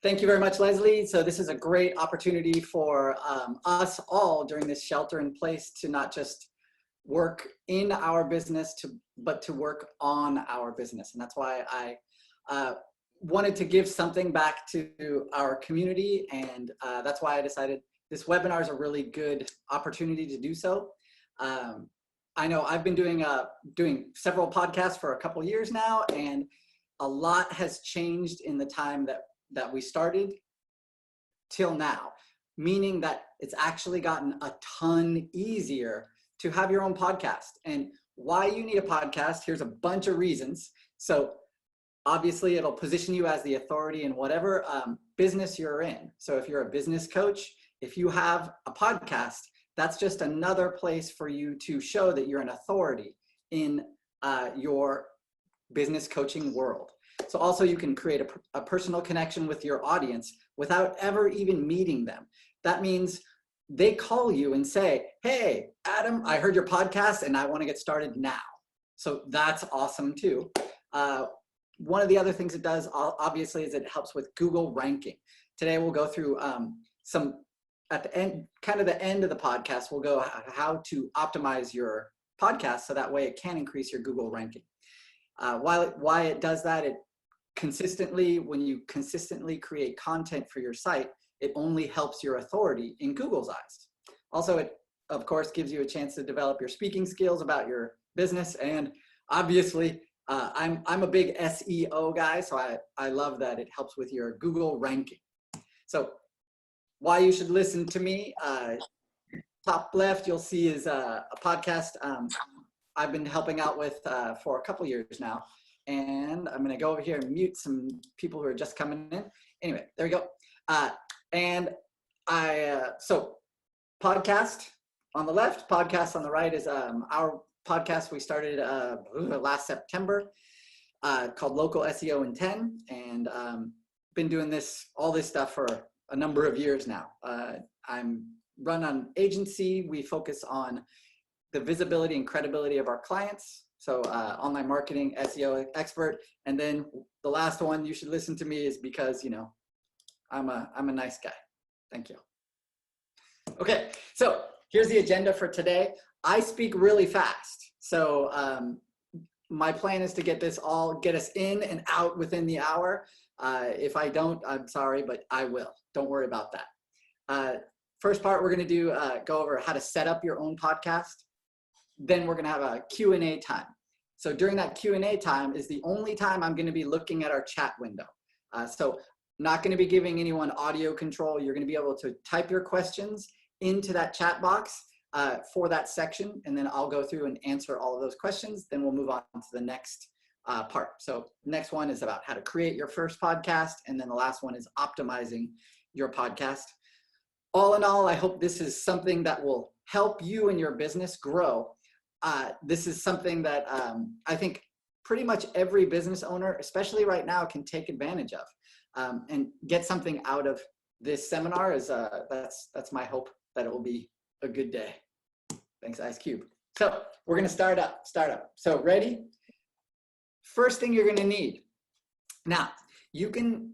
Thank you very much, Leslie. So this is a great opportunity for us all during this shelter in place to not just work in our business, but to work on our business. And that's why I wanted to give something back to our community. And that's why I decided this webinar is a really good opportunity to do so. I know I've been doing several podcasts for a couple years now, and a lot has changed in the time that we started till now, meaning that it's actually gotten a ton easier to have your own podcast. And why you need a podcast, here's a bunch of reasons. So obviously it'll position you as the authority in whatever business you're in. So if you're a business coach, if you have a podcast, that's just another place for you to show that you're an authority in your business coaching world. So also you can create a personal connection with your audience without ever even meeting them. That means they call you and say, hey, Adam, I heard your podcast and I want to get started now. So that's awesome too. One of the other things it does, obviously, is it helps with Google ranking. Today we'll go through at the end, kind of the end of the podcast, we'll go how to optimize your podcast so that way it can increase your Google ranking. Why it does that, when you consistently create content for your site, it only helps your authority in Google's eyes. Also, it, of course, gives you a chance to develop your speaking skills about your business. And obviously, I'm a big SEO guy, so I love that it helps with your Google ranking. So why you should listen to me, top left, you'll see is a podcast I've been helping out with for a couple years now. And I'm gonna go over here and mute some people who are just coming in. Anyway, there we go. So podcast on the left, podcast on the right is our podcast we started last September called Local SEO in 10. And been doing all this stuff for a number of years now. I'm run an agency. We focus on the visibility and credibility of our clients. So online marketing, SEO expert. And then the last one you should listen to me is because, you know, I'm a nice guy. Thank you. Okay, so here's the agenda for today. I speak really fast. So my plan is to get us in and out within the hour. If I don't, I'm sorry, but I will. Don't worry about that. First part, we're going to go over how to set up your own podcast. Then we're going to have a Q&A time. So during that Q&A time is the only time I'm going to be looking at our chat window. So not going to be giving anyone audio control. You're going to be able to type your questions into that chat box for that section, and then I'll go through and answer all of those questions. Then we'll move on to the next part. So next one is about how to create your first podcast, and then the last one is optimizing your podcast. All in all, I hope this is something that will help you and your business grow. This is something that I think pretty much every business owner, especially right now, can take advantage of and get something out of this seminar. That's my hope, that it will be a good day. Thanks, Ice Cube. So we're going to start up. So ready? First thing you're going to need. Now, we're going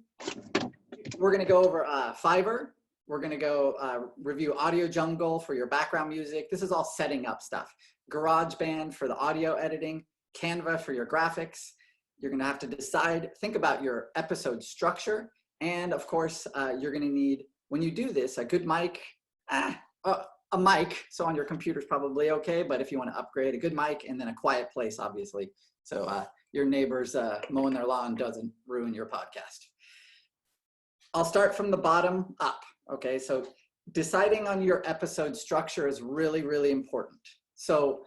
to go over Fiverr. We're going to go review Audio Jungle for your background music. This is all setting up stuff. GarageBand for the audio editing. Canva for your graphics. You're going to have to think about your episode structure. And of course, you're going to need, when you do this, a good mic, a mic. So on your computer's probably okay, but if you want to upgrade, a good mic, and then a quiet place, obviously. So your neighbors mowing their lawn doesn't ruin your podcast. I'll start from the bottom up. Okay, so deciding on your episode structure is really, really important. So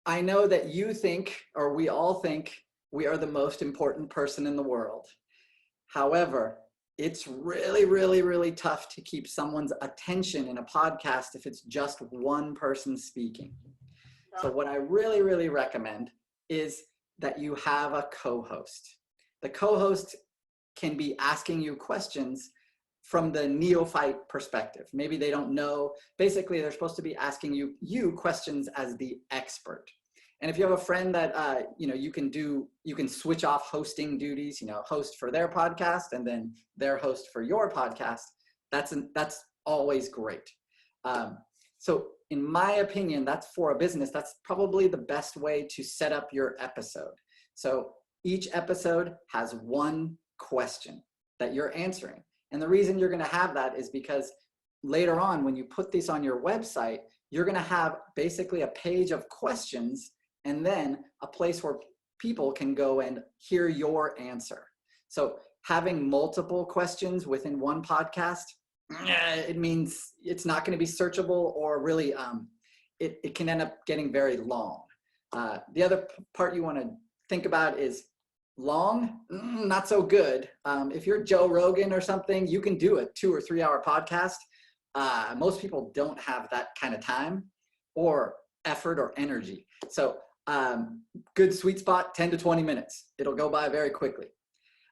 I know that you think, or we all think, we are the most important person in the world. However, it's really, really, really tough to keep someone's attention in a podcast if it's just one person speaking. So what I really, really recommend is that you have a co-host. The co-host can be asking you questions from the neophyte perspective. Maybe they don't know. Basically, they're supposed to be asking you questions as the expert. And if you have a friend that, you can switch off hosting duties, host for their podcast and then their host for your podcast. That's always great. So in my opinion, that's for a business, that's probably the best way to set up your episode. So each episode has one question that you're answering. And the reason you're going to have that is because later on, when you put this on your website, you're going to have basically a page of questions and then a place where people can go and hear your answer. So having multiple questions within one podcast, it means it's not going to be searchable, or really it can end up getting very long. The other part you want to think about is long, not so good. If you're Joe Rogan or something, you can do a 2 or 3 hour podcast. Most people don't have that kind of time or effort or energy. So good sweet spot, 10 to 20 minutes. It'll go by very quickly.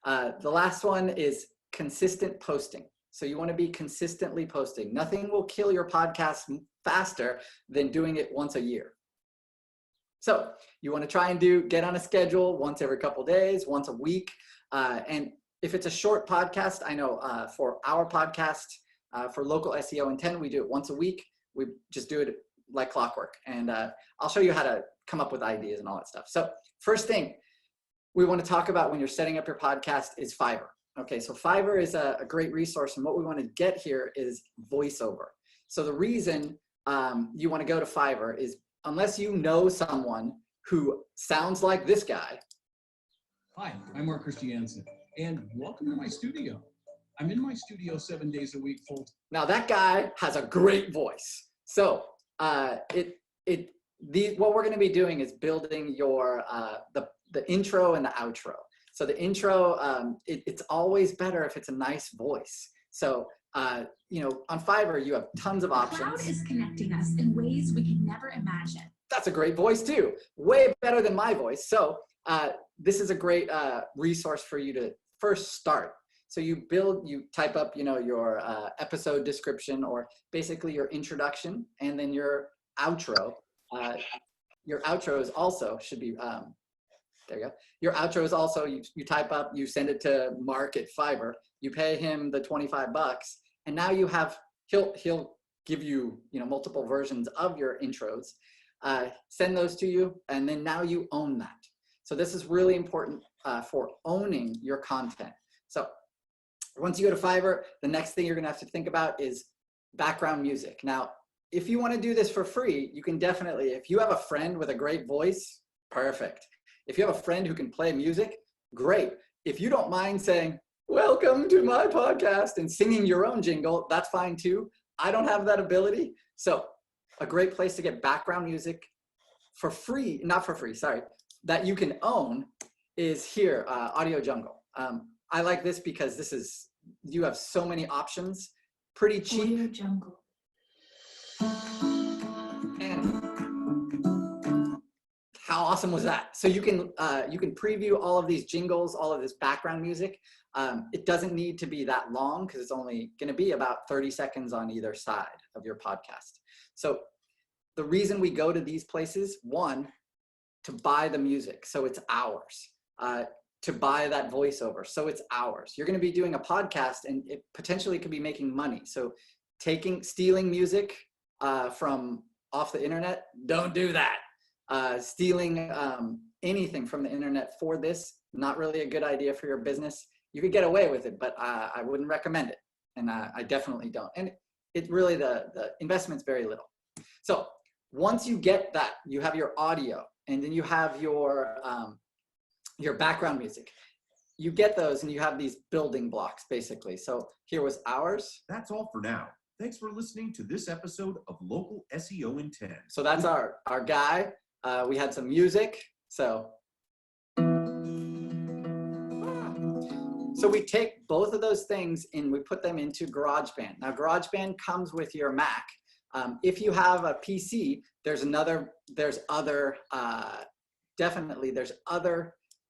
The last one is consistent posting. So you want to be consistently posting. Nothing will kill your podcast faster than doing it once a year. So you want to try and get on a schedule once every couple of days, once a week. And if it's a short podcast, I know for our podcast, for Local SEO in 10, we do it once a week. We just do it like clockwork. And I'll show you how to come up with ideas and all that stuff. So first thing we want to talk about when you're setting up your podcast is Fiverr. Okay, so Fiverr is a great resource, and what we want to get here is voiceover. So the reason you want to go to Fiverr is unless you know someone who sounds like this guy. Hi, I'm Mark Christiansen, and welcome to my studio. I'm in my studio 7 days a week full. Now that guy has a great voice. So what we're going to be doing is building your the intro and the outro. So the intro, it's always better if it's a nice voice. So, on Fiverr, you have tons of options. The cloud is connecting us in ways we can never imagine. That's a great voice too. Way better than my voice. So this is a great resource for you to first start. So you type up, your episode description, or basically your introduction, and then your outro. Your outro is also should be, there you go. Your outro is also, you type up, you send it to Mark at Fiverr, you pay him the $25, and now you have, he'll give you, multiple versions of your intros, send those to you, and then now you own that. So this is really important for owning your content. So once you go to Fiverr, the next thing you're gonna have to think about is background music. Now, if you wanna do this for free, you can definitely, if you have a friend with a great voice, perfect. If you have a friend who can play music, great. If you don't mind saying, welcome to my podcast, and singing your own jingle, that's fine too. I don't have that ability. So a great place to get background music for free, not for free, sorry, that you can own is here, Audio Jungle. I like this because you have so many options, pretty cheap. Audio Jungle. And how awesome was that? So you can preview all of these jingles, all of this background music. It doesn't need to be that long because it's only going to be about 30 seconds on either side of your podcast. So the reason we go to these places, one, to buy the music, so it's ours. To buy that voiceover, so it's ours. You're going to be doing a podcast, and it potentially could be making money. So stealing music from off the internet, don't do that. Stealing anything from the internet for this, not really a good idea for your business. You could get away with it, but I wouldn't recommend it. And I definitely don't. And it really, the investment's very little. So once you get that, you have your audio, and then you have your background music. You get those and you have these building blocks basically. So here was ours. That's all for now. Thanks for listening to this episode of Local SEO in 10. So that's our guy. We had some music. So we take both of those things and we put them into GarageBand. Now GarageBand comes with your Mac. If you have a PC, there's other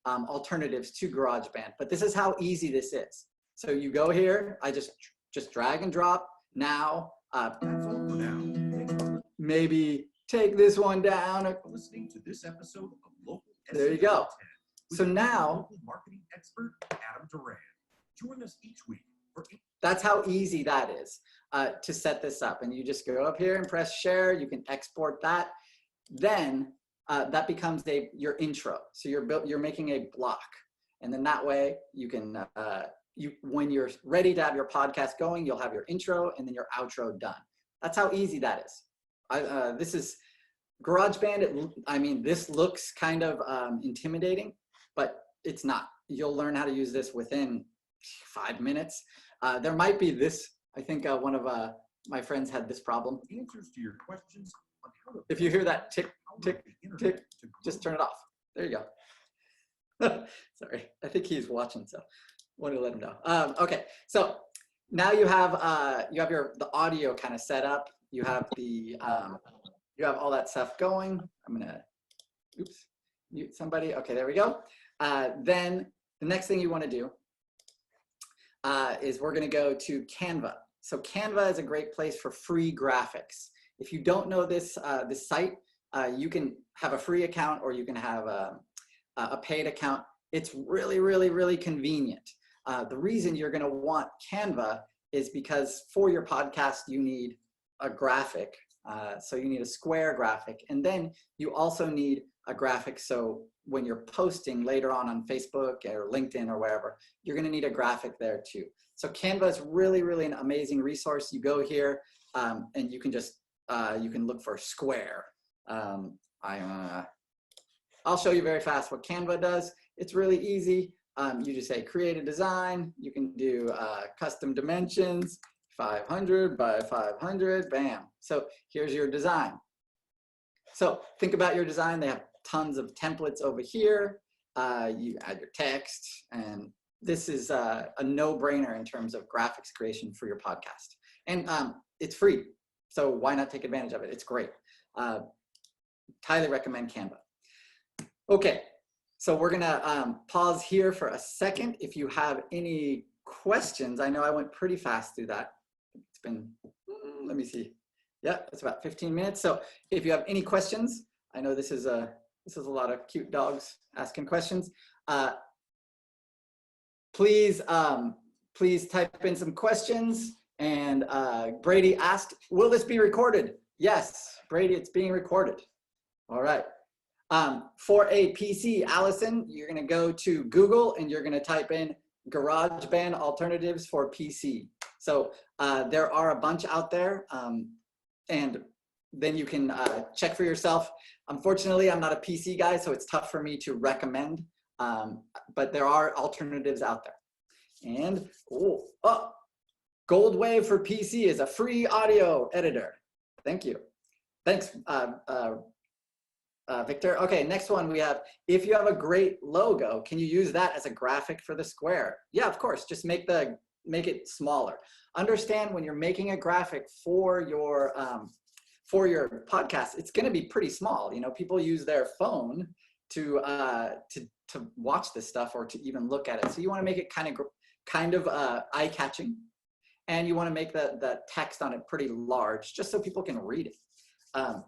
alternatives to GarageBand, but this is how easy this is. So you go here, I just drag and drop. Now, that's all for now. maybe take this one down. For listening to this episode of Local There you SEO go. 10 with So your now, local marketing expert, Adam Duran. Join us each week for that's how easy that is to set this up. And you just go up here and press share. You can export that. Then that becomes your intro. So you're making a block. And then that way you can, when you're ready to have your podcast going, you'll have your intro and then your outro done. That's how easy that is. This is GarageBand. I mean, this looks kind of intimidating, but it's not. You'll learn how to use this within 5 minutes. There might be this, I think one of my friends had this problem. answers to your questions on how to If you hear that tick, power tick, the internet tick, to grow just turn it off. There you go. Sorry, I think he's watching, so wanted to let him know. Okay, so now you have the audio kind of set up. You have the you have all that stuff going. I'm gonna, oops, mute somebody. Okay, there we go. Then the next thing you want to do is we're going to go to Canva. So Canva is a great place for free graphics. If you don't know this this site, you can have a free account or you can have a paid account. It's really, really, really convenient. The reason you're going to want Canva is because for your podcast, you need a graphic. So you need a square graphic. And then you also need a graphic. So when you're posting later on Facebook or LinkedIn or wherever, you're going to need a graphic there too. So Canva is really, really an amazing resource. You go here and you can just, you can look for square. I'll show you very fast what Canva does. It's really easy. You just say create a design. You can do custom dimensions, 500 by 500, bam. So here's your design. So think about your design. They have tons of templates over here. You add your text, and this is a no-brainer in terms of graphics creation for your podcast. And it's free, so why not take advantage of it? It's great. Highly recommend Canva. Okay, so we're gonna pause here for a second. If you have any questions, I know I went pretty fast through that. It's been, let me see. Yeah, it's about 15 minutes. So if you have any questions, I know this is a lot of cute dogs asking questions. Please type in some questions. And Brady asked, will this be recorded? Yes, Brady, it's being recorded. All right. For a PC, Allison, you're gonna go to Google and you're gonna type in GarageBand alternatives for PC. So there are a bunch out there, and then you can check for yourself. Unfortunately, I'm not a PC guy, so it's tough for me to recommend, but there are alternatives out there. And Gold Wave for PC is a free audio editor. Thank you. Thanks, Victor. Okay, next one we have, if you have a great logo, can you use that as a graphic for the square? Yeah, of course, just make it smaller. Understand when you're making a graphic for your podcast, it's gonna be pretty small. You know, people use their phone to watch this stuff or to even look at it. So you wanna make it kind of eye-catching, and you wanna make the text on it pretty large, just so people can read it. Oh,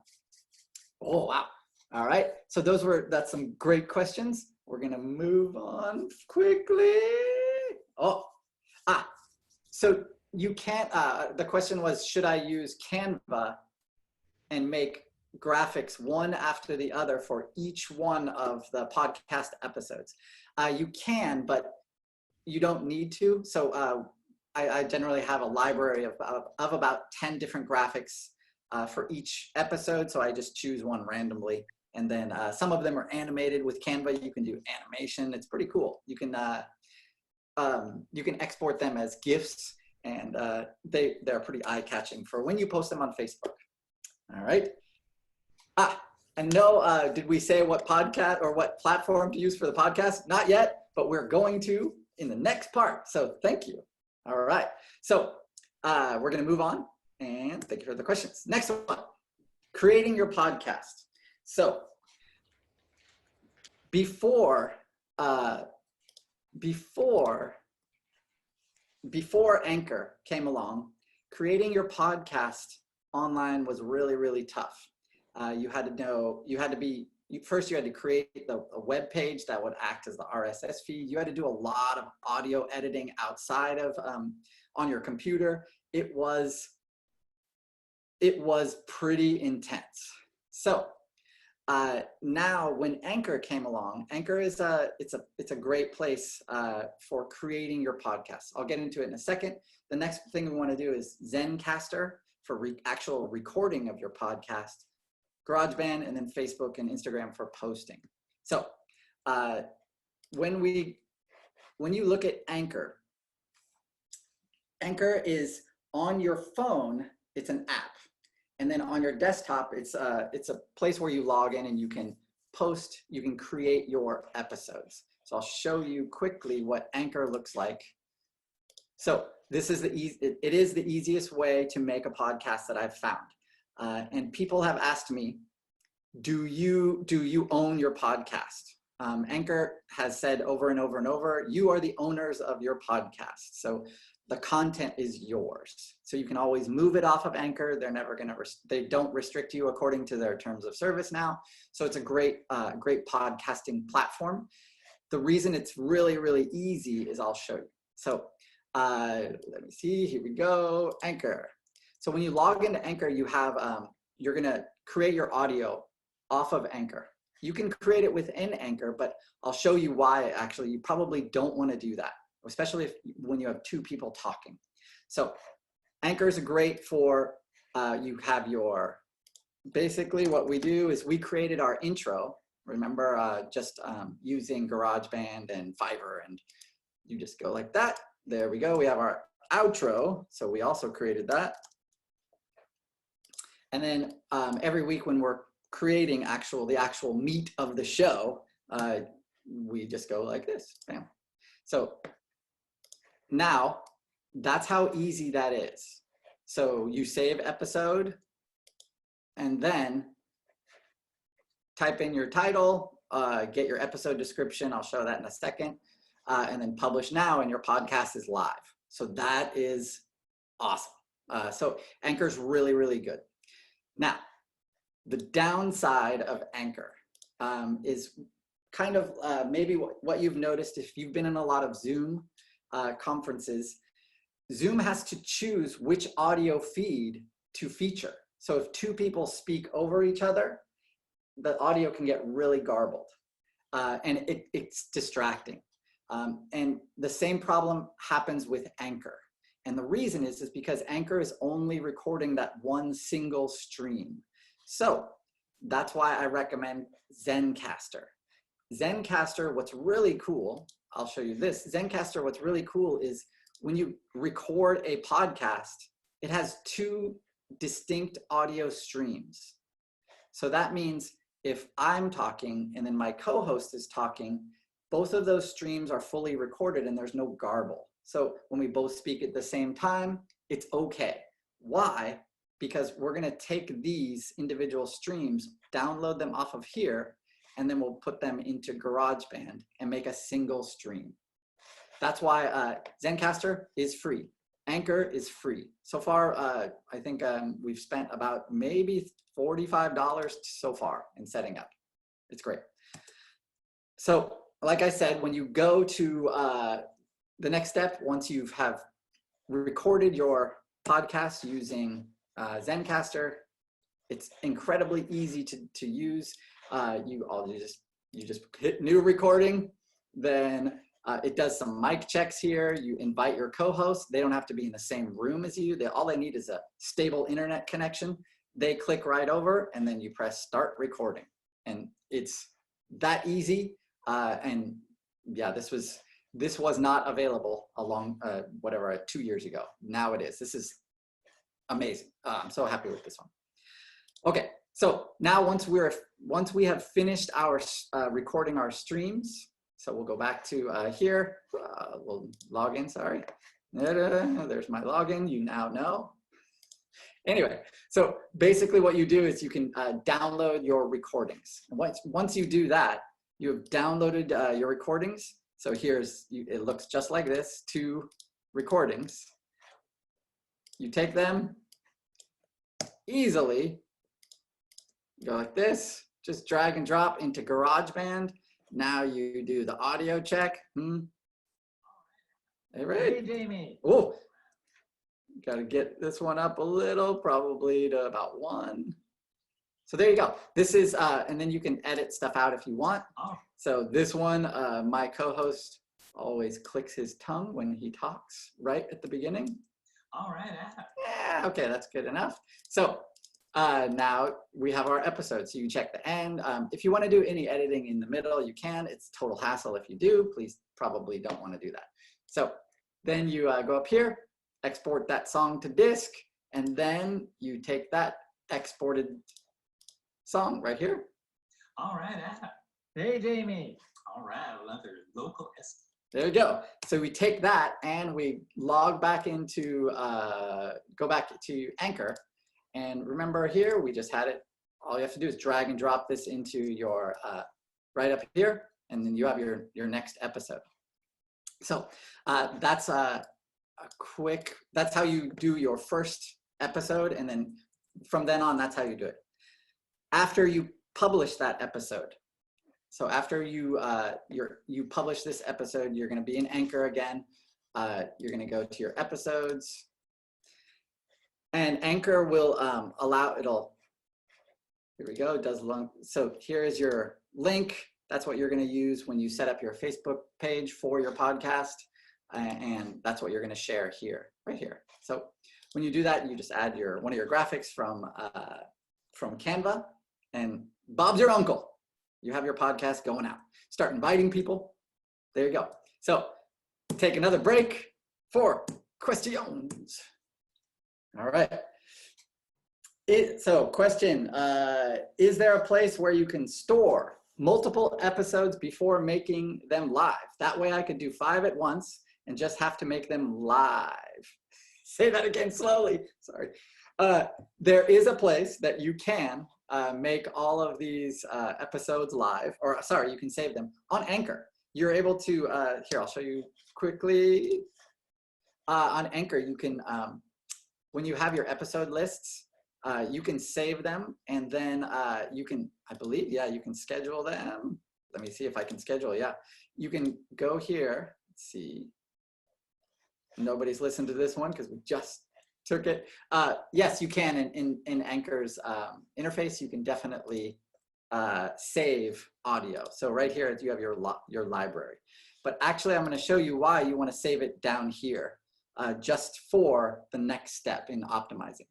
wow. All right, so that's some great questions. We're gonna move on quickly. So you can't, the question was, should I use Canva and make graphics one after the other for each one of the podcast episodes? You can, but you don't need to. So I generally have a library of about 10 different graphics for each episode. So I just choose one randomly. And then some of them are animated with Canva. You can do animation. It's pretty cool. You can export them as GIFs, and they're pretty eye-catching for when you post them on Facebook. All right. And no, did we say what podcast or what platform to use for the podcast? Not yet, but we're going to in the next part. So thank you. All right. So we're going to move on, and thank you for the questions. Next one, creating your podcast. So before Anchor came along, creating your podcast online was really, really tough. You had to know, first you had to create a web page that would act as the RSS feed. You had to do a lot of audio editing outside of, on your computer. It was pretty intense. So now when Anchor came along, Anchor is it's a great place for creating your podcast. I'll get into it in a second. The next thing we want to do is Zencaster for actual recording of your podcast, GarageBand, and then Facebook and Instagram for posting. So when you look at Anchor, Anchor is on your phone. It's an app. And then on your desktop, it's a place where you log in and you can post, you can create your episodes. So I'll show you quickly what Anchor looks like. So this is it is the easiest way to make a podcast that I've found. And people have asked me, do you own your podcast? Anchor has said over and over and over, you are the owners of your podcast. So the content is yours. So you can always move it off of Anchor. They're never gonna, they don't restrict you according to their terms of service now. So it's a great podcasting platform. The reason it's really, really easy is I'll show you. So let me see, here we go, Anchor. So when you log into Anchor, you have, you're gonna create your audio off of Anchor. You can create it within Anchor, but I'll show you why actually you probably don't wanna do that, especially when you have two people talking. So Anchor is great for, you have your, basically what we do is we created our intro. Remember just using GarageBand and Fiverr, and you just go like that. There we go, we have our outro. So we also created that. And then every week when we're creating the actual meat of the show, we just go like this, bam. So now that's how easy that is. So you save episode and then type in your title, get your episode description. I'll show that in a second. And then publish now and your podcast is live. So that is awesome. So Anchor's really, really good. Now, the downside of Anchor is kind of maybe what you've noticed if you've been in a lot of Zoom conferences. Zoom has to choose which audio feed to feature. So if two people speak over each other, the audio can get really garbled and it's distracting. And the same problem happens with Anchor. And the reason is because Anchor is only recording that one single stream. So that's why I recommend Zencaster. Zencaster, what's really cool, I'll show you this. Zencaster, what's really cool is when you record a podcast, it has two distinct audio streams. So that means if I'm talking and then my co-host is talking, both of those streams are fully recorded and there's no garble. So when we both speak at the same time, it's okay. Why? Because we're gonna take these individual streams, download them off of here, and then we'll put them into GarageBand and make a single stream. That's why Zencaster is free. Anchor is free. So far, I think we've spent about maybe $45 so far in setting up. It's great. So like I said, when you go to the next step, once you have recorded your podcast using Zencaster, it's incredibly easy to use. You just hit new recording, then it does some mic checks here. You invite your co-host. They don't have to be in the same room as you. All they need is a stable internet connection. They click right over and then you press start recording. And it's that easy. And yeah, this was not available along 2 years ago. Now it is. This is amazing. I'm so happy with this one. Okay, so now once we have finished our recording our streams, so we'll go back to here. We'll log in. Sorry, there's my login. You now know. Anyway, so basically what you do is you can download your recordings. And once you do that, you have downloaded your recordings. So it looks just like this, 2 recordings. You take them easily, Go like this, just drag and drop into GarageBand. Now you do the audio check. Hey, Ray. Hey, Jamie. Oh, got to get this one up a little, probably to about 1. So there you go. This is, and then you can edit stuff out if you want. Oh. So this one, my co-host always clicks his tongue when he talks right at the beginning. All right. Yeah, okay, that's good enough. So now we have our episode. So you check the end. If you want to do any editing in the middle, you can. It's total hassle if you do. Please probably don't want to do that. So then you go up here, export that song to disk, and then you take that exported song right here. All right. Hey, Jamie. All right. Another local SEO. There you go. So we take that and we log back into, go back to Anchor. And remember here, we just had it. All you have to do is drag and drop this into your, right up here, and then you have your next episode. So that's a quick, that's how you do your first episode. And then from then on, that's how you do it. After you publish that episode, so after you you publish this episode, you're going to be in Anchor again. You're going to go to your episodes, and Anchor will allow it'll. Here we go. It does long. So here is your link. That's what you're going to use when you set up your Facebook page for your podcast, and that's what you're going to share here, right here. So when you do that, you just add one of your graphics from Canva, and Bob's your uncle. You have your podcast going out. Start inviting people. There you go. So take another break for questions. All right. So question, is there a place where you can store multiple episodes before making them live? That way I could do 5 at once and just have to make them live. Say that again slowly. Sorry. There is a place that you can make all of these episodes live, or sorry, you can save them on Anchor. You're able to, here, I'll show you quickly. On Anchor, you can, when you have your episode lists, you can save them, and then you can, I believe, yeah, you can schedule them. Let me see if I can schedule, yeah. You can go here, let's see. Nobody's listened to this one because we just took it. Yes, you can in Anchor's interface. You can definitely save audio. So right here, you have your library. But actually, I'm going to show you why you want to save it down here, just for the next step in optimizing.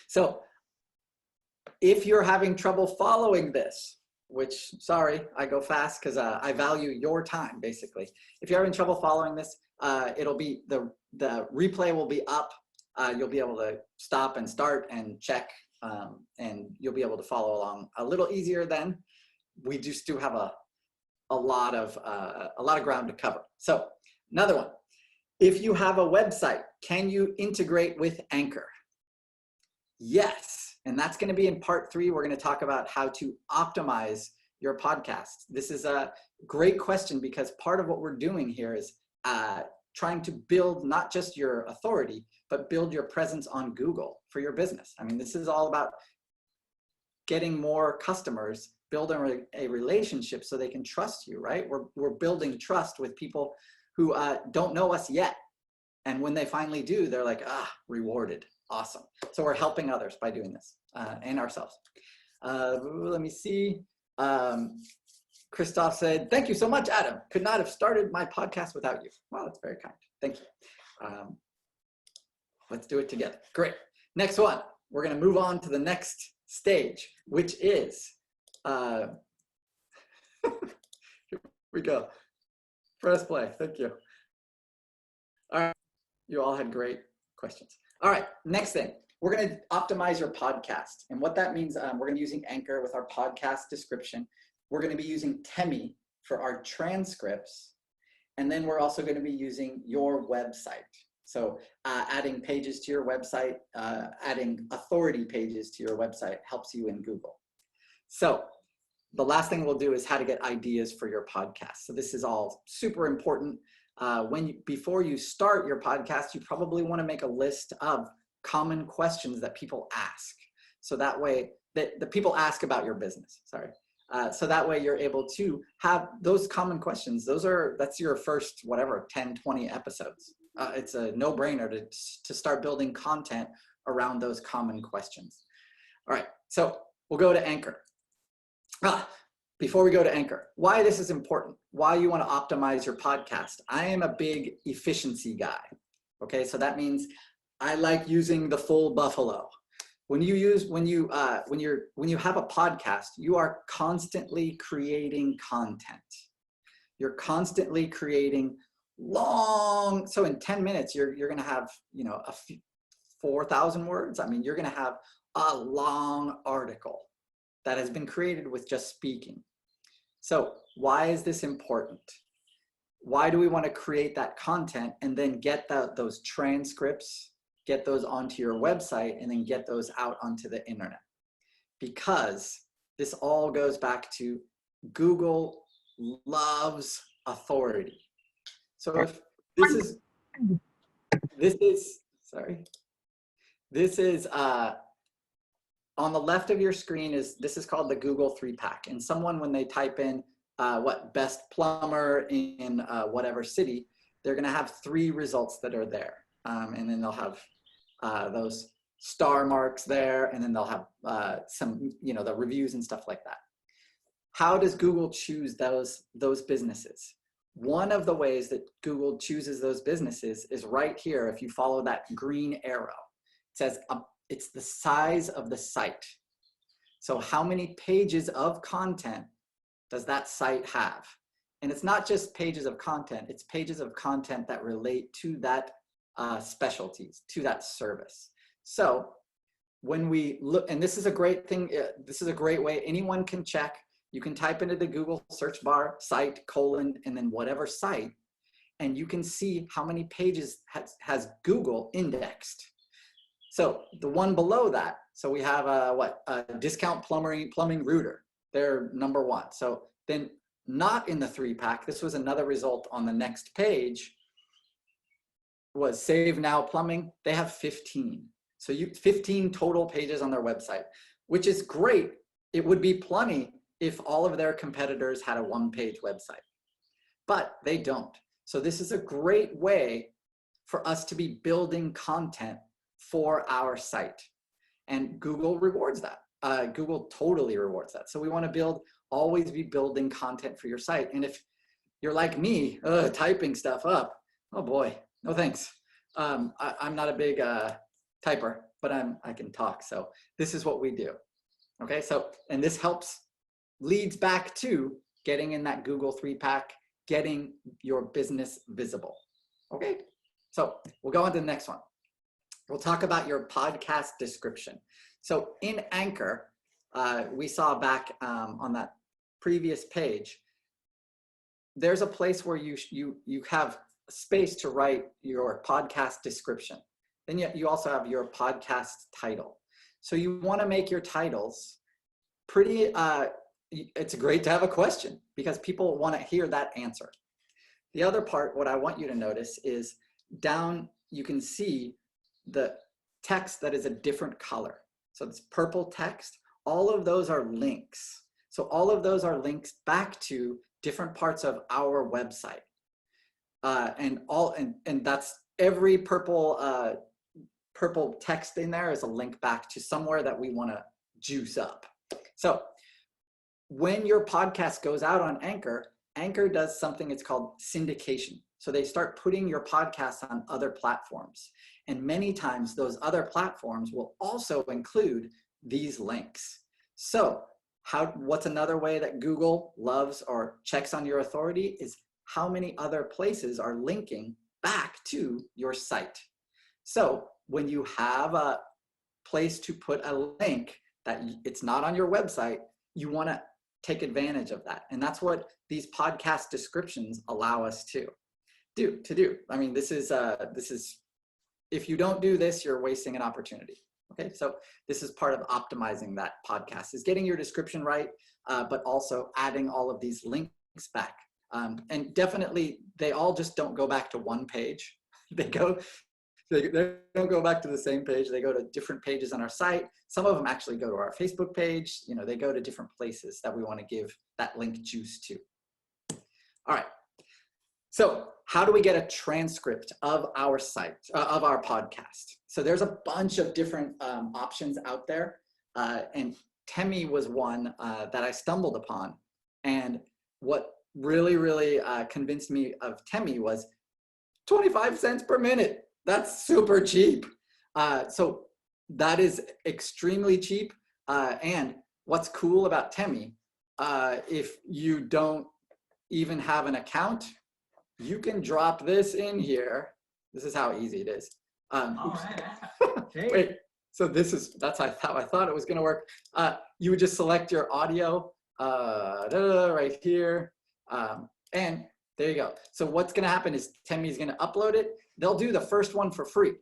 So if you're having trouble following this, which, sorry, I go fast because I value your time, basically. If you're having trouble following this, it'll be, the replay will be up. You'll be able to stop and start and check, and you'll be able to follow along a little easier then. We just do have a lot of ground to cover. So another one, if you have a website, can you integrate with Anchor? Yes, and that's going to be in part 3. We're going to talk about how to optimize your podcast. This is a great question because part of what we're doing here is trying to build not just your authority, but build your presence on Google for your business. I mean, this is all about getting more customers, building a relationship so they can trust you, right? We're building trust with people who don't know us yet. And when they finally do, they're like, rewarded. Awesome. So we're helping others by doing this and ourselves. Let me see. Christoph said, thank you so much, Adam. Could not have started my podcast without you. Wow, that's very kind. Thank you. Let's do it together. Great. Next one. We're going to move on to the next stage, which is, here we go. Press play. Thank you. All right. You all had great questions. All right. Next thing. We're going to optimize your podcast. And what that means, we're going to be using Anchor with our podcast description. We're going to be using Temi for our transcripts. And then we're also going to be using your website. So adding pages to your website, adding authority pages to your website helps you in Google. So the last thing we'll do is how to get ideas for your podcast. So this is all super important. Before you start your podcast, you probably want to make a list of common questions that people ask. So that way that the people ask about your business, sorry. So that way you're able to have those common questions. That's your first, whatever, 10, 20 episodes. It's a no-brainer to start building content around those common questions. All right, so we'll go to Anchor. Before we go to Anchor, why this is important, why you want to optimize your podcast. I am a big efficiency guy. Okay, so that means I like using the full buffalo. When you have a podcast, you are constantly creating content. You're constantly creating long. So in 10 minutes, you're going to have 4,000 words. I mean, you're going to have a long article that has been created with just speaking. So why is this important? Why do we want to create that content and then get those transcripts, get those onto your website, and then get those out onto the internet? Because this all goes back to Google loves authority. So if this is on the left of your screen this is called the Google 3-pack. And someone, when they type in best plumber in whatever city, they're going to have 3 results that are there. And then they'll have those star marks there, and then they'll have some, the reviews and stuff like that. How does Google choose those businesses? One of the ways that Google chooses those businesses is right here. If you follow that green arrow, it says it's the size of the site. So how many pages of content does that site have? And it's not just pages of content, it's pages of content that relate to that specialties, to that service. So when we look, and this is a great thing, this is a great way anyone can check. You can type into the Google search bar, site, and then whatever site, and you can see how many pages has Google indexed. So the one below that, so we have a discount plumbing router. They're number 1. So then not in the 3-pack, this was another result on the next page, was Save Now Plumbing. They have 15. So 15 total pages on their website, which is great. It would be plenty if all of their competitors had a 1-page website, but they don't. So this is a great way for us to be building content for our site. And Google rewards that. Google totally rewards that. So we want to always be building content for your site. And if you're like me, typing stuff up, oh boy, no thanks. I'm not a big typer, but I can talk. So this is what we do. Okay, so, and this leads back to getting in that Google 3-pack, getting your business visible. Okay, so we'll go on to the next one. We'll talk about your podcast description. So in Anchor, we saw back on that previous page, there's a place where you have space to write your podcast description. Then you also have your podcast title. So you want to make your titles pretty, it's great to have a question because people want to hear that answer. The other part, what I want you to notice is down, you can see the text that is a different color. So it's purple text. All of those are links. So all of those are links back to different parts of our website. And that's every purple text in there is a link back to somewhere that we want to juice up. So when your podcast goes out on Anchor, Anchor does something, it's called syndication. So they start putting your podcast on other platforms. And many times those other platforms will also include these links. So what's another way that Google loves or checks on your authority is how many other places are linking back to your site. So when you have a place to put a link that it's not on your website, you want to take advantage of that. And that's what these podcast descriptions allow us to do. I mean, this is, if you don't do this, you're wasting an opportunity. Okay, so this is part of optimizing that podcast, is getting your description right, but also adding all of these links back. And definitely, they all just don't go back to one page. They go They don't go back to the same page. They go to different pages on our site. Some of them actually go to our Facebook page. You know, they go to different places that we want to give that link juice to. All right. So how do we get a transcript of our site, of our podcast? So there's a bunch of different options out there. And Temi was one that I stumbled upon. And what really convinced me of Temi was 25 cents per minute. That's super cheap. So that is extremely cheap. And what's cool about Temi, if you don't even have an account, you can drop this in here. This is how easy it is. All right. Okay. Wait, so that's how I thought it was gonna work. You would just select your audio right here. And there you go. So what's gonna happen is Temi's gonna upload it. They'll do the first one for free,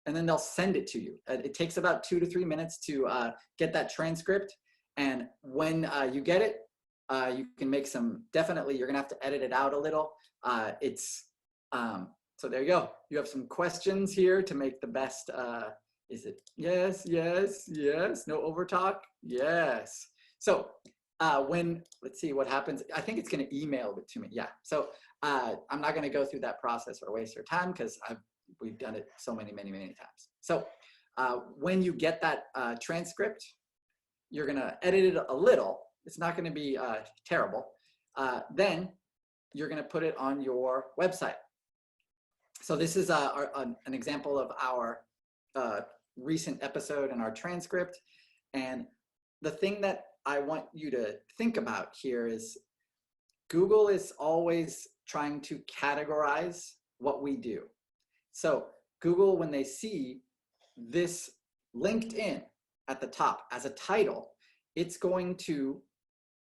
and then they'll send it to you. It takes about 2 to 3 minutes to get that transcript. And when you get it, you can make definitely, you're gonna have to edit it out a little. So there you go. You have some questions here to make the best, is it yes, no overtalk, yes. So let's see what happens. I think it's gonna email it to me, yeah. So I'm not gonna go through that process or waste your time because we've done it so many times. So when you get that transcript, you're gonna edit it a little. It's not gonna be terrible. Then you're gonna put it on your website. So this is an example of our recent episode and our transcript. And the thing that I want you to think about here is Google is always trying to categorize what we do. So Google, when they see this LinkedIn at the top as a title, it's going to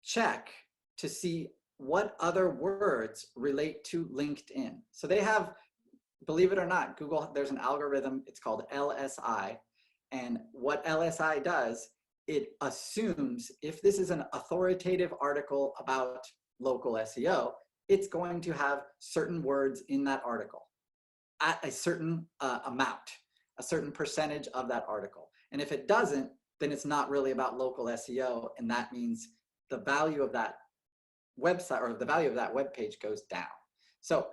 check to see what other words relate to LinkedIn. So they have, believe it or not, Google, there's an algorithm, it's called LSI. And what LSI does, it assumes if this is an authoritative article about local SEO, it's going to have certain words in that article at a certain amount, a certain percentage of that article. And if it doesn't, then it's not really about local SEO. And that means the value of that website or the value of that web page goes down. So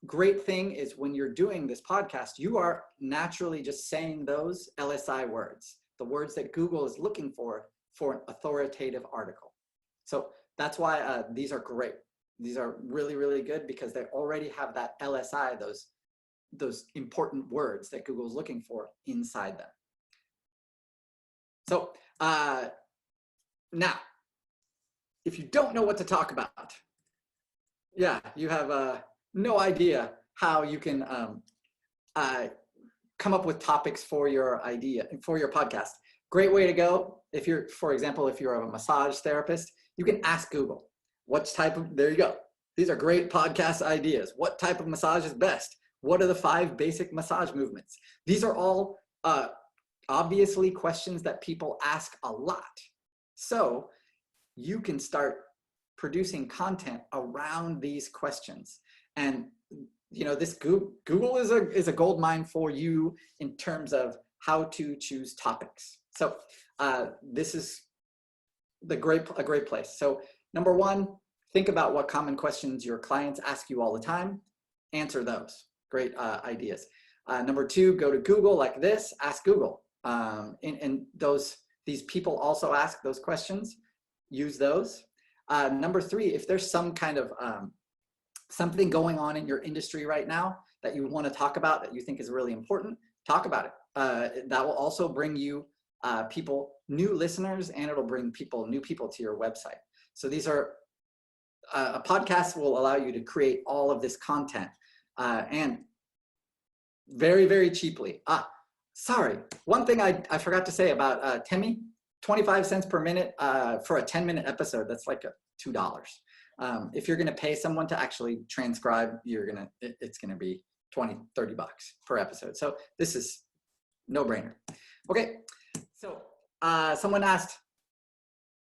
great thing is when you're doing this podcast, you are naturally just saying those LSI words, the words that Google is looking for an authoritative article. So that's why these are great. These are really good because they already have that LSI, those important words that Google is looking for inside them. So now, if you don't know what to talk about, yeah, you have no idea how you can come up with topics for your podcast. Great way to go. If you're, for example, if you're a massage therapist, you can ask Google, there you go. These are great podcast ideas. What type of massage is best? What are the 5 basic massage movements? These are all obviously questions that people ask a lot. So you can start producing content around these questions. And you know, this Google is a gold mine for you in terms of how to choose topics. So this is a great place. So number 1, think about what common questions your clients ask you all the time. Answer those. Great ideas. Number 2, go to Google like this. Ask Google. And these people also ask those questions. Use those. Number 3, if there's some kind of something going on in your industry right now that you want to talk about that you think is really important, talk about it. That will also bring you new listeners, and it'll bring new people to your website. So these are, a podcast will allow you to create all of this content and very cheaply. Sorry, one thing I forgot to say about Temi, 25 cents per minute for a 10-minute episode, that's like $2. If you're gonna pay someone to actually transcribe, it's gonna be $20-30 per episode. So this is no brainer. Okay, so someone asked,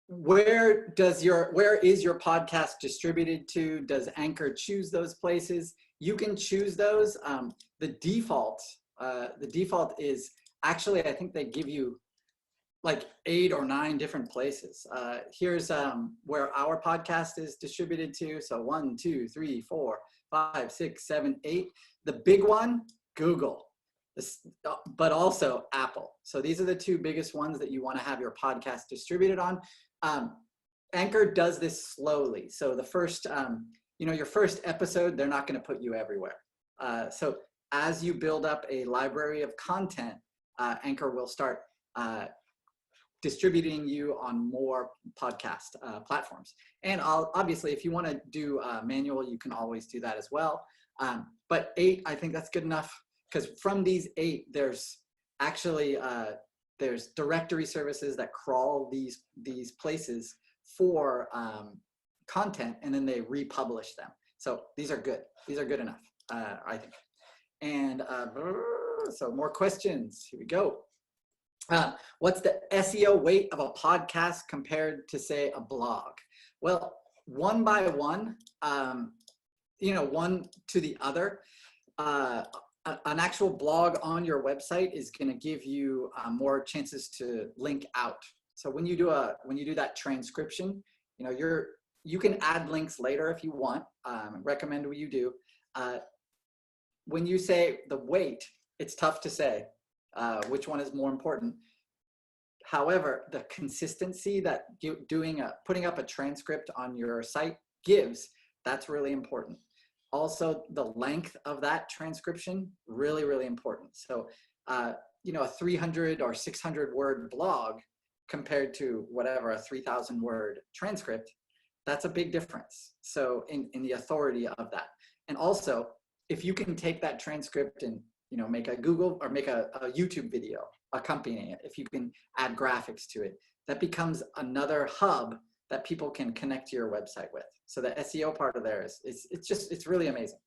where is your podcast distributed to? Does Anchor choose those places? You can choose those. The default The default is actually, I think they give you like 8 or 9 different places. Here's where our podcast is distributed to. So 1, 2, 3, 4, 5, 6, 7, 8. The big one, Google, but also Apple. So these are the 2 biggest ones that you want to have your podcast distributed on. Anchor does this slowly. So the first, your first episode, they're not going to put you everywhere. So as you build up a library of content, Anchor will start distributing you on more podcast platforms. And obviously, if you want to do manual, you can always do that as well. But 8, I think that's good enough, because from these 8, there's actually there's directory services that crawl these places for content, and then they republish them. So these are good. These are good enough, I think. And so more questions. Here we go. What's the SEO weight of a podcast compared to, say, a blog? Well, one by one, one to the other. An actual blog on your website is going to give you more chances to link out. So when you do that transcription, you can add links later if you want. Recommend what you do. When you say the weight, it's tough to say which one is more important. However, the consistency that putting up a transcript on your site gives, that's really important. Also, the length of that transcription, really, really important. So, a 300 or 600 word blog compared to whatever, a 3,000 word transcript, that's a big difference. So in the authority of that. And also, if you can take that transcript and make a Google or make a YouTube video accompanying it, if you can add graphics to it, that becomes another hub that people can connect to your website with. So the SEO part of there it's really amazing.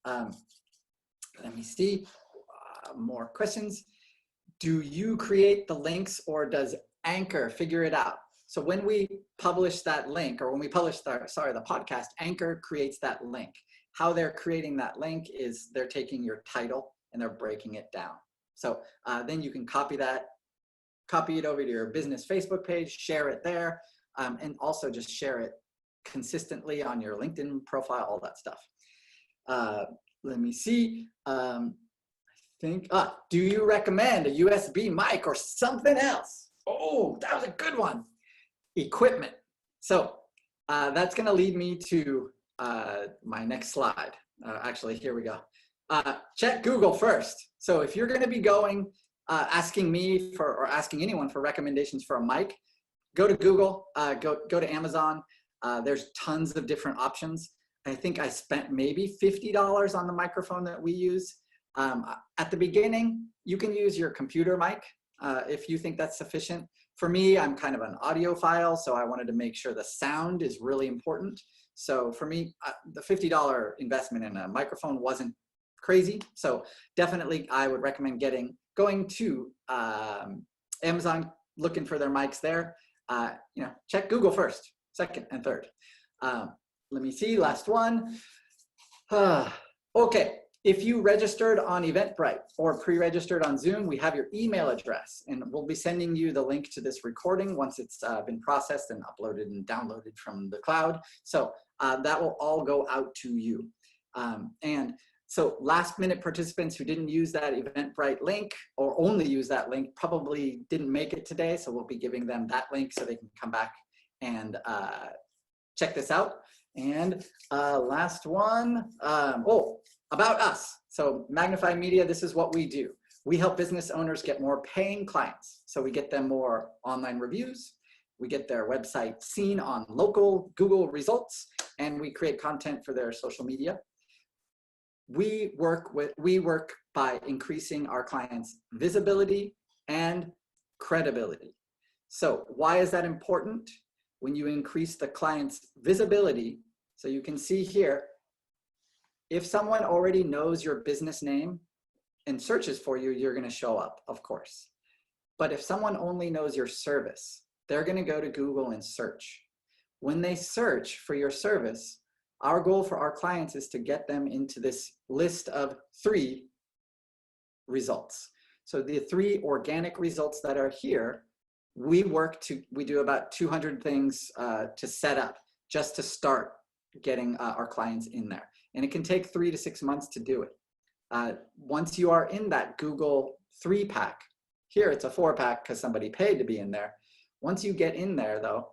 Let me see, more questions. Do you create the links, or does Anchor figure it out? So when we publish that link, or when we publish the podcast, Anchor creates that link. How they're creating that link is they're taking your title and they're breaking it down. So then you can copy it over to your business Facebook page, share it there, and also just share it consistently on your LinkedIn profile, all that stuff. Let me see. Do you recommend a USB mic or something else? Oh, that was a good one. Equipment. So that's going to lead me to my next slide. Actually, here we go. Check Google first. So if you're going to be asking me or asking anyone for recommendations for a mic, go to Google, go to Amazon. There's tons of different options. I think I spent maybe $50 on the microphone that we use. At the beginning, you can use your computer mic if you think that's sufficient. For me, I'm kind of an audiophile, so I wanted to make sure the sound is really important. So for me, the $50 investment in a microphone wasn't crazy. So definitely I would recommend going to Amazon, looking for their mics there. Check Google first, second and third. Let me see, last one. Okay, if you registered on Eventbrite or pre-registered on Zoom, we have your email address, and we'll be sending you the link to this recording once it's been processed and uploaded and downloaded from the cloud. So that will all go out to you. And so last minute participants who didn't use that Eventbrite link or only use that link probably didn't make it today. So we'll be giving them that link so they can come back and check this out. And last one, about us. So Magnify Media, this is what we do. We help business owners get more paying clients. So we get them more online reviews, we get their website seen on local Google results, and we create content for their social media. We work by increasing our clients' visibility and credibility. So why is that important? When you increase the client's visibility, so you can see here, if someone already knows your business name and searches for you, you're going to show up, of course. But if someone only knows your service, they're going to go to Google and search. When they search for your service, our goal for our clients is to get them into this list of 3 results. So the 3 organic results that are here, we do about 200 things to set up just to start getting our clients in there. And it can take 3 to 6 months to do it. Once you are in that Google 3-pack, here it's a 4-pack because somebody paid to be in there. Once you get in there though,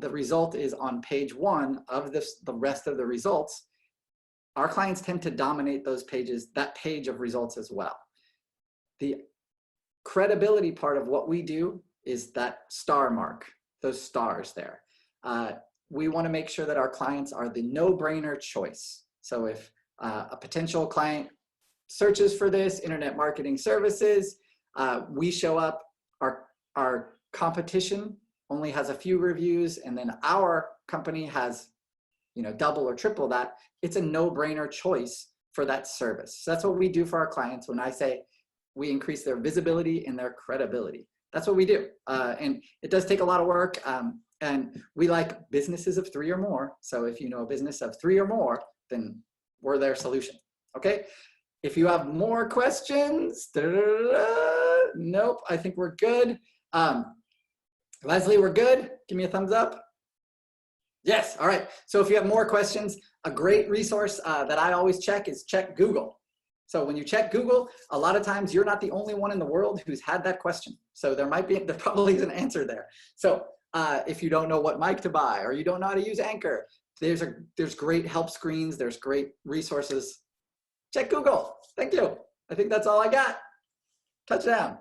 the result is on page 1 of the rest of the results. Our clients tend to dominate those pages, that page of results as well. The credibility part of what we do is that star mark, those stars there. We want to make sure that our clients are the no-brainer choice. So if a potential client searches for this, internet marketing services, we show up, our competition only has a few reviews, and then our company has, double or triple that. It's a no-brainer choice for that service. So that's what we do for our clients. When I say we increase their visibility and their credibility, that's what we do. And it does take a lot of work. And we like businesses of 3 or more. So if you know a business of 3 or more, then we're their solution. Okay. If you have more questions, nope, I think we're good. Leslie, we're good? Give me a thumbs up. Yes, all right. So if you have more questions, a great resource that I always check is check Google. So when you check Google, a lot of times you're not the only one in the world who's had that question. So there probably is an answer there. So if you don't know what mic to buy, or you don't know how to use Anchor, there's great help screens, there's great resources. Check Google. Thank you. I think that's all I got. Touchdown.